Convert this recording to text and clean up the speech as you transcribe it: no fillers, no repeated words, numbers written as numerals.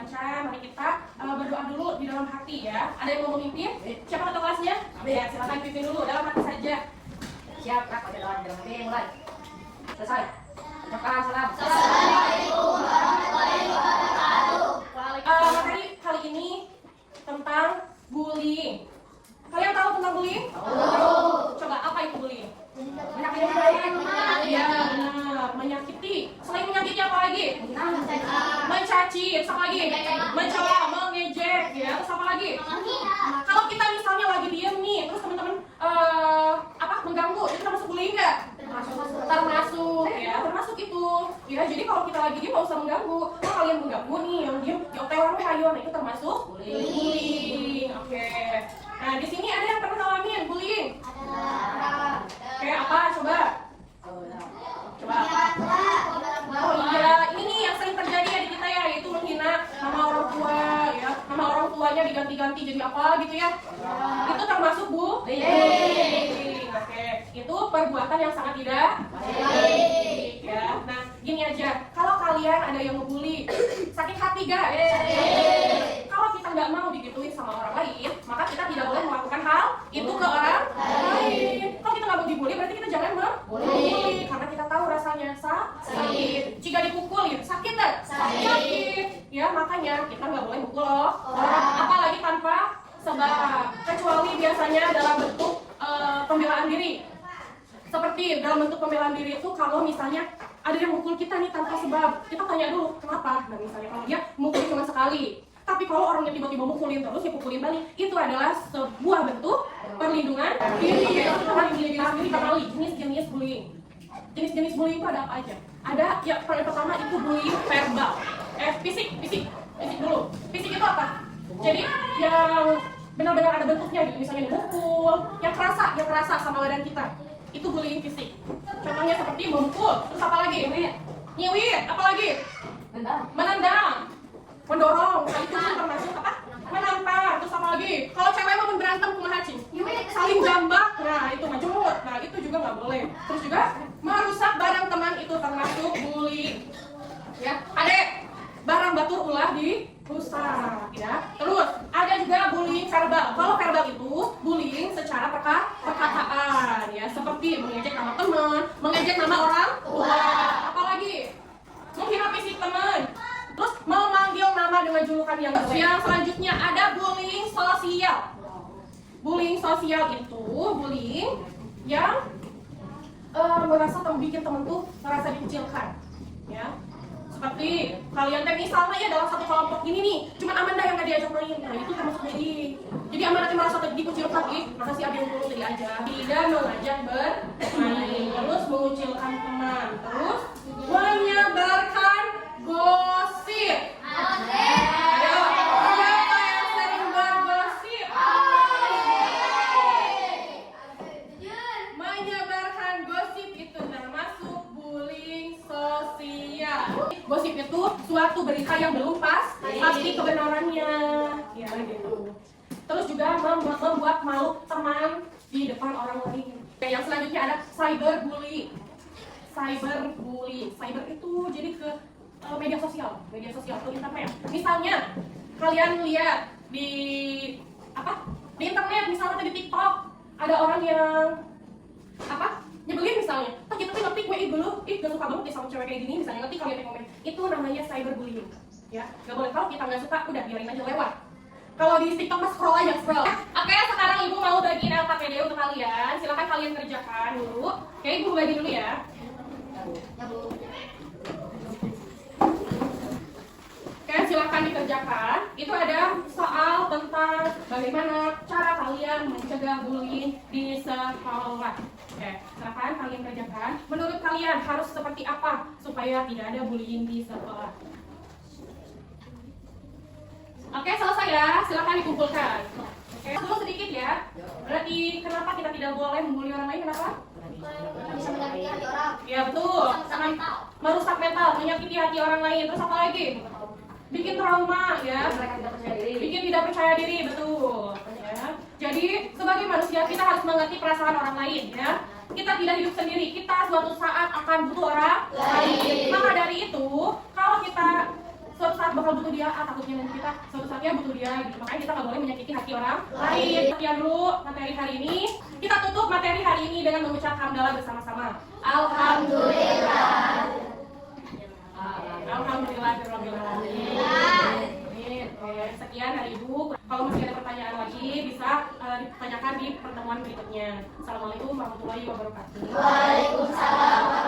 lancar, mari kita berdoa dulu di dalam hati ya. Ada yang mau memimpin? Siapa ketua kelasnya? Ya, silakan pimpin dulu dalam hati saja. Siap, Kak. Pada dalam hati mulai. Selesai. Ucapkan salam. Assalamualaikum warahmatullahi wabarakatuh. Materi kali ini tentang bullying. Kalian tahu tentang bullying? Tahu. Coba apa itu bullying? Menyakiti. Ya, benar. Menyakiti. Selain menyakiti apa lagi? Mencaci. Terus apa lagi? Mencela, mengejek. Ya, terus apa lagi? Kalau kita misalnya lagi diem nih, terus teman-teman mengganggu, itu termasuk bullying nggak? Termasuk, ya, termasuk itu. Ya, jadi kalau kita lagi diem nggak usah mengganggu. Kalau kalian mengganggu nih, yang diem, diotelan hayo, nah itu termasuk bullying. Oke. Nah, di sini ada yang pernah ngalamin bullying? Ada. Kayak apa? Coba. Coba apa? Oh iya, ini nih yang sering terjadi ya di kita ya, yaitu menghina nama orang tua ya. Nama orang tuanya diganti-ganti jadi apa gitu ya. Itu termasuk bullying. Oke, itu perbuatan yang sangat tidak baik ya. Nah, gini aja, kalau kalian ada yang ngebully, sakit hati gak? Kalau kita nggak mau digituin sama orang lain, maka kita tidak boleh melakukan hal itu ke orang lain. Kalau kita nggak mau dibully, berarti kita jangan membully, karena kita tahu rasanya sakit. Jika dipukulin, sakit nggak? Sakit. Ya, makanya kita nggak boleh mukul orang, apalagi tanpa sebab, kecuali biasanya dalam bentuk pembelaan diri. Seperti dalam bentuk pembelaan diri itu kalau misalnya ada yang mukul kita nih tanpa sebab, kita tanya dulu kenapa. Nah, misalnya kalau dia mukul cuma sekali, tapi kalau orangnya tiba-tiba mukulin terus, ya pukulin balik, itu adalah sebuah bentuk perlindungan diri. Kita harus diri sendiri kenali jenis-jenis bullying. Jenis-jenis bullying itu ada apa aja? Ada yang pertama itu bullying verbal, fisik dulu. Fisik itu apa? Jadi yang benar-benar ada bentuknya gitu, misalnya memukul, yang kerasa sama badan kita, itu bullying fisik. Contohnya seperti memukul, terus apa lagi? Nyiwit, apa lagi? Menendang, mendorong, nah itu termasuk apa? Menampar, terus apa lagi? Kalau cewek mau berantem kumaha cing? Saling jambak, nah itu majemut, nah itu juga nggak boleh. Terus juga merusak barang teman, itu termasuk bullying. Ya, adek, barang batur ulah dirusak, ya. Terus ada juga bullying verbal. Kalau verbal itu bullying secara perkataan, ya, seperti mengejek nama teman, mengejek nama orang tua, apalagi menghina fisik teman, terus memanggil nama dengan julukan yang baik. Yang selanjutnya ada bullying sosial. Bullying sosial itu bullying yang merasa bikin temen tuh merasa dikucilkan, ya. Seperti kalian teh misalnya ya dalam satu kelompok ini nih, cuma Amanda yang nggak diajak main, nah itu termasuk bullying. Jadi Amanda nanti merasa dikucilkan, maka si Abi yang dulu diajak, tidak mengajak bermain, terus mengucilkan teman, terus menyebarkan gosip. Ayo, siapa yang sering bergosip? Menyebarkan gosip itu termasuk bullying sosial. Gosip itu suatu berita yang belum pasti kebenarannya, ya gitu. Terus juga membuat malu teman di depan orang lain. Oke, yang selanjutnya ada cyberbullying. Cyber itu jadi ke media sosial ke internet. Misalnya kalian lihat di internet, misalnya di TikTok ada orang yang nyebelin misalnya, kita tuh ngetik WI dulu, gak suka banget deh sama cewek kayak gini, misalnya ngetik kalian komen, itu namanya cyberbullying, ya. Gak boleh, kalau kita nggak suka, udah biarin aja lewat. Kalau di TikTok mas scroll aja. Oke, sekarang ibu mau bagiin LKPD untuk kalian, silahkan kalian kerjakan dulu. Oke, ibu bagi dulu ya. Oke, silakan dikerjakan. Itu ada soal tentang bagaimana cara kalian mencegah bullying di sekolah. Oke, silakan kalian kerjakan. Menurut kalian harus seperti apa supaya tidak ada bullying di sekolah? Oke, selesai ya. Silakan dikumpulkan. Oke, tunggu sedikit ya. Berarti kenapa kita tidak boleh membuli orang lain? Kenapa? Bisa menyakiti hati orang. Ya betul. Merusak mental, menyakiti hati orang lain. Terus apa lagi? Bikin trauma, ya. Mereka tidak percaya diri. Bikin tidak percaya diri, betul. Ya. Jadi sebagai manusia kita harus mengerti perasaan orang lain, ya. Kita tidak hidup sendiri. Kita suatu saat akan butuh orang lain. Maka dari itu, kalau kita suatu saat bakal butuh dia, takutnya nanti kita suatu saatnya butuh dia gitu. Makanya kita nggak boleh menyakiti hati orang lain. Sekian dulu materi hari ini. Kita tutup materi hari ini dengan mengucap hamdalah bersama-sama. Alhamdulillah. Alhamdulillahirrahmanirrahim. Oke, sekian dari Ibu. Kalau masih ada pertanyaan lagi bisa ditanyakan di pertemuan berikutnya. Assalamualaikum warahmatullahi wabarakatuh. Waalaikumsalam.